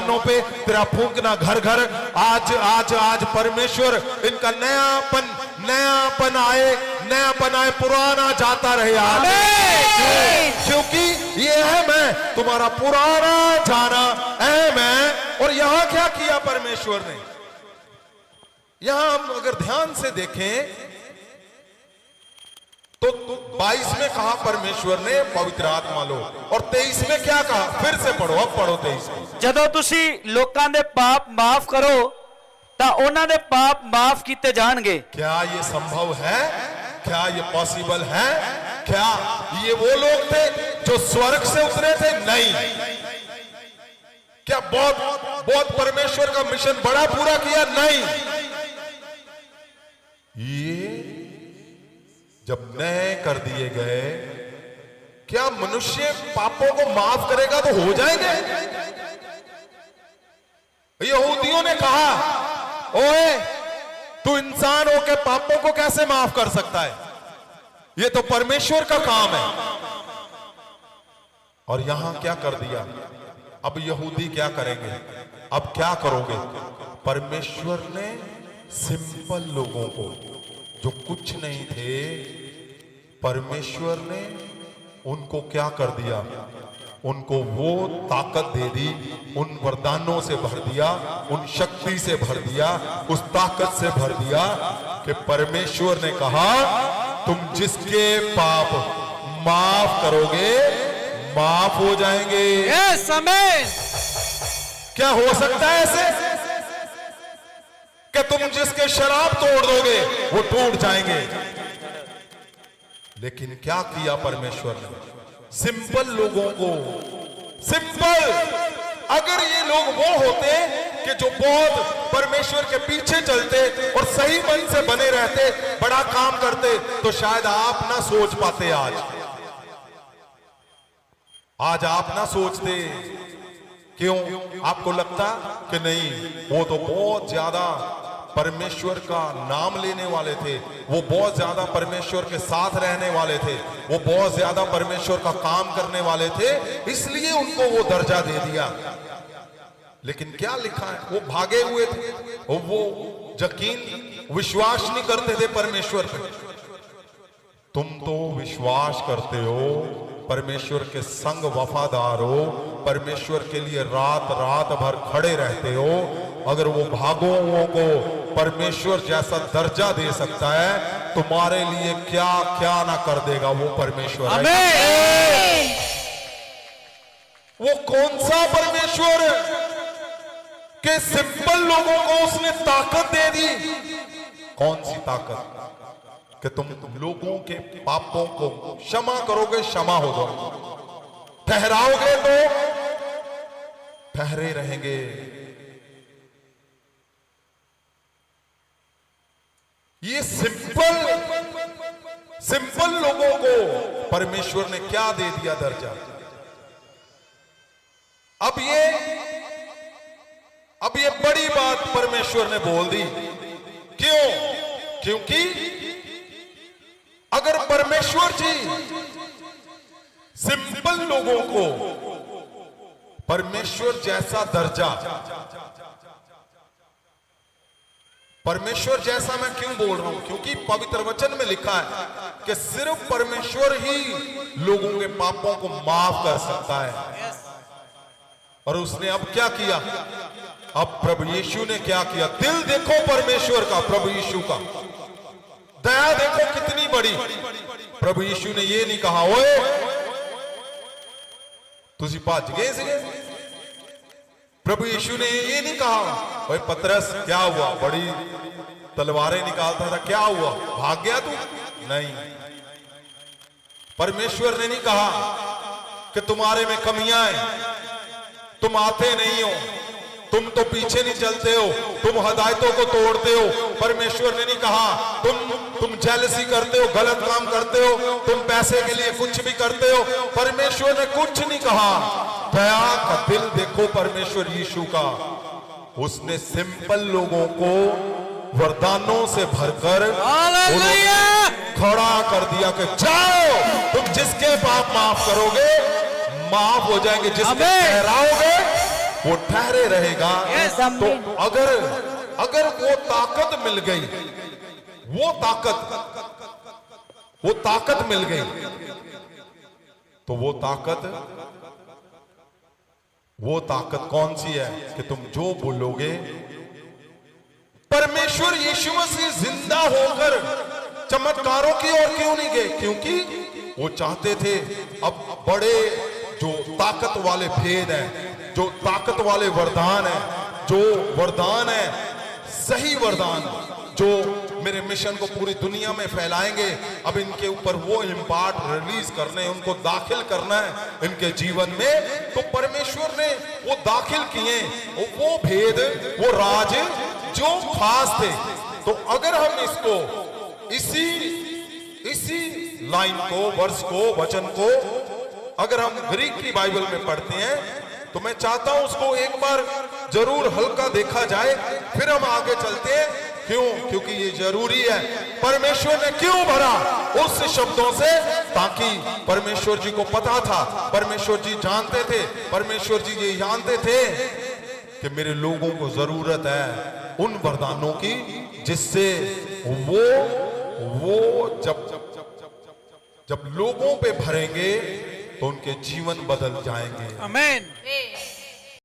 जवानों पे तेरा फूंकना घर घर। आज आज आज परमेश्वर इनका नयापन आए, पुराना जाता रहे आगे, क्योंकि ये अहम है, तुम्हारा पुराना जाना अहम है। और यहां क्या किया परमेश्वर ने, यहां हम अगर ध्यान से देखें तो 22 में कहा परमेश्वर ने पवित्र आत्मा लो, और 23 में क्या कहा, फिर से पढ़ो, अब पढ़ो 23 में। ਜਦੋਂ ਤੁਸੀਂ ਲੋਕਾਂ ਦੇ ਪਾਪ ਮਾਫ ਕਰੋ ਤਾਂ ਉਹਨਾਂ ਦੇ ਪਾਪ ਮਾਫ ਕੀਤੇ ਜਾਣਗੇ। क्या ये संभव है? क्या ये पॉसिबल है? क्या ये वो लोग थे जो स्वर्ग से उतरे थे? नहीं। क्या बहुत परमेश्वर का मिशन बड़ा पूरा किया? नहीं। ये जब नए कर दिए गए, क्या मनुष्य पापों को माफ करेगा तो हो जाएंगे? यहूदियों ने कहा, ओए तू इंसान होके पापों को कैसे माफ कर सकता है? ये तो परमेश्वर का काम है। और यहां क्या कर दिया? अब यहूदी क्या करेंगे? अब क्या करोगे? परमेश्वर ने सिंपल लोगों को, जो कुछ नहीं थे, परमेश्वर ने उनको क्या कर दिया? उनको वो ताकत दे दी, उन वरदानों से भर दिया, उन शक्ति से भर दिया, उस ताकत से भर दिया कि परमेश्वर ने कहा तुम जिसके पाप माफ करोगे माफ हो जाएंगे। यस आमीन। क्या हो सकता है ऐसे कि तुम जिसके शराब तोड़ दोगे वो टूट जाएंगे? लेकिन क्या किया परमेश्वर ने? सिंपल लोगों को, सिंपल, अगर ये लोग वो होते कि जो बहुत परमेश्वर के पीछे चलते और सही मन से बने रहते, बड़ा काम करते, तो शायद आप ना सोच पाते। आज आप ना सोचते। क्यों? आपको लगता कि नहीं, वो तो बहुत ज्यादा परमेश्वर का नाम लेने वाले थे, वो बहुत ज्यादा परमेश्वर के साथ रहने वाले थे, वो बहुत ज्यादा परमेश्वर का काम करने वाले थे, इसलिए उनको वो दर्जा दे दिया। लेकिन क्या लिखा है? वो भागे हुए थे, वो यकीन विश्वास नहीं करते थे परमेश्वर पे। तुम तो विश्वास करते हो, परमेश्वर के संग वफादार हो, परमेश्वर के लिए रात रात भर खड़े रहते हो। अगर वो भागों को परमेश्वर जैसा दर्जा दे सकता है, तुम्हारे लिए क्या क्या ना कर देगा वो परमेश्वर है। आमीन। वो कौन सा परमेश्वर के सिंपल लोगों को उसने ताकत दे दी? कौन सी ताकत? कि तुम लोगों के पापों को क्षमा करोगे, क्षमा हो जाओगे, ठहराओगे तो ठहरे रहेंगे। ये सिंपल लोगों को परमेश्वर ने क्या दे दिया दर्जा? अब ये बड़ी बात परमेश्वर ने बोल दी। क्यों? क्योंकि अगर परमेश्वर जी सिंपल लोगों को परमेश्वर जैसा दर्जा, परमेश्वर जैसा मैं क्यों बोल रहा हूं? क्योंकि पवित्र वचन में लिखा है कि सिर्फ परमेश्वर ही लोगों के पापों को माफ कर सकता है। और उसने अब क्या किया? अब प्रभु यीशु ने क्या किया? दिल देखो परमेश्वर का, प्रभु यीशु का दया देखो कितनी बड़ी। प्रभु यीशु ने ये नहीं कहा ओए तुझी भज गए सीगे। प्रभु यीशु ने ये नहीं कहा ओए पतरस क्या हुआ, बड़ी तलवारें निकालता था, क्या हुआ, भाग गया तू? नहीं। परमेश्वर ने नहीं कहा कि तुम्हारे में कमियां हैं, तुम आते नहीं हो, तुम तो पीछे नहीं चलते हो, तुम हदायतों को तोड़ते हो। परमेश्वर ने नहीं कहा तुम जेलसी करते हो, गलत काम करते हो, तुम पैसे के लिए कुछ भी करते हो। परमेश्वर ने कुछ नहीं कहा। दया का दिल देखो परमेश्वर यीशु का। उसने सिंपल लोगों को वरदानों से भरकर खड़ा कर दिया कि जाओ, तुम जिसके पाप माफ करोगे माफ हो जाएंगे, जिसके ठहराओगे वो ठहरे रहेगा। Yes, तो अगर वो ताकत मिल गई, वो ताकत मिल गई, तो वो ताकत कौन सी है कि तुम जो बोलोगे, परमेश्वर यीशु मसीह जिंदा होकर चमत्कारों की ओर क्यों नहीं गए? क्योंकि वो चाहते थे अब बड़े जो ताकत वाले भेद हैं, जो ताकत वाले वरदान है, जो वरदान है सही वरदान, जो मेरे मिशन को पूरी दुनिया में फैलाएंगे, अब इनके ऊपर वो इम्पार्ट रिलीज करने, उनको दाखिल करना है इनके जीवन में। तो परमेश्वर ने वो दाखिल किए, वो भेद, वो राज जो खास थे। तो अगर हम इसको इसी लाइन को, वर्ष को, वचन को अगर हम ग्रीक की बाइबल में पढ़ते हैं, तो मैं चाहता हूं उसको एक बार जरूर हल्का देखा जाए, फिर हम आगे चलते हैं। क्यों? क्योंकि ये जरूरी है। परमेश्वर ने क्यों भरा उस शब्दों से? ताकि परमेश्वर जी को पता था, परमेश्वर जी जानते थे, परमेश्वर जी ये जानते थे कि मेरे लोगों को जरूरत है उन वरदानों की जिससे वो जब लोगों पे भरेंगे तो उनके जीवन बदल जाएंगे। आमीन।